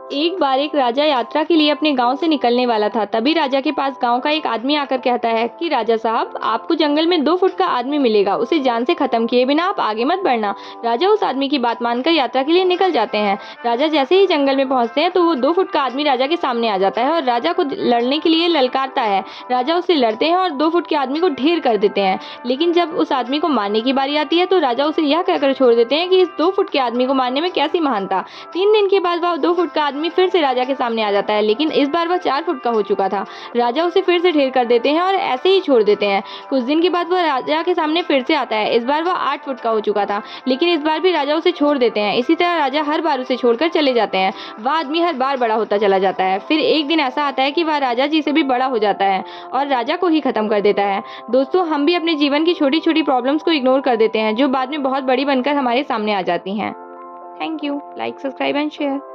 एक बार एक राजा यात्रा के लिए अपने गांव से निकलने वाला था। तभी राजा के पास गांव का एक आदमी आकर कहता है कि राजा साहब, आपको जंगल में 2 फुट का आदमी मिलेगा, उसे जान से खत्म किए बिना आप आगे मत बढ़ना। राजा उस आदमी की बात मानकर यात्रा के लिए निकल जाते हैं। राजा जैसे ही जंगल में पहुंचते हैं तो वो 2 फुट का आदमी राजा के सामने आ जाता है और राजा को लड़ने के लिए ललकारता है। राजा उससे लड़ते हैं और 2 फुट के आदमी को ढेर कर देते हैं। लेकिन जब उस आदमी को मारने की बारी आती है तो राजा उसे यह कहकर छोड़ देते हैं कि इस 2 फुट के आदमी को मारने में कैसी महानता। 3 दिन के बाद वह 2 फुट का आदमी फिर से राजा के सामने आ जाता है, लेकिन इस बार वह 4 फुट का हो चुका था। राजा उसे फिर से ढेर कर देते हैं और ऐसे ही छोड़ देते हैं। कुछ दिन के बाद वह राजा के सामने फिर से आता है। इस बार वह 8 फुट का हो चुका था, लेकिन इस बार भी राजा उसे छोड़ देते हैं। इसी तरह राजा हर बार उसे छोड़कर चले जाते हैं। वह आदमी हर बार बड़ा होता चला जाता है। फिर एक दिन ऐसा आता है कि वह राजा जी से भी बड़ा हो जाता है और राजा को ही खत्म कर देता है। दोस्तों, हम भी अपने जीवन की छोटी छोटी प्रॉब्लम्स को इग्नोर कर देते हैं, जो बाद में बहुत बड़ी बनकर हमारे सामने आ जाती हैं। Thank you. Like, subscribe and share.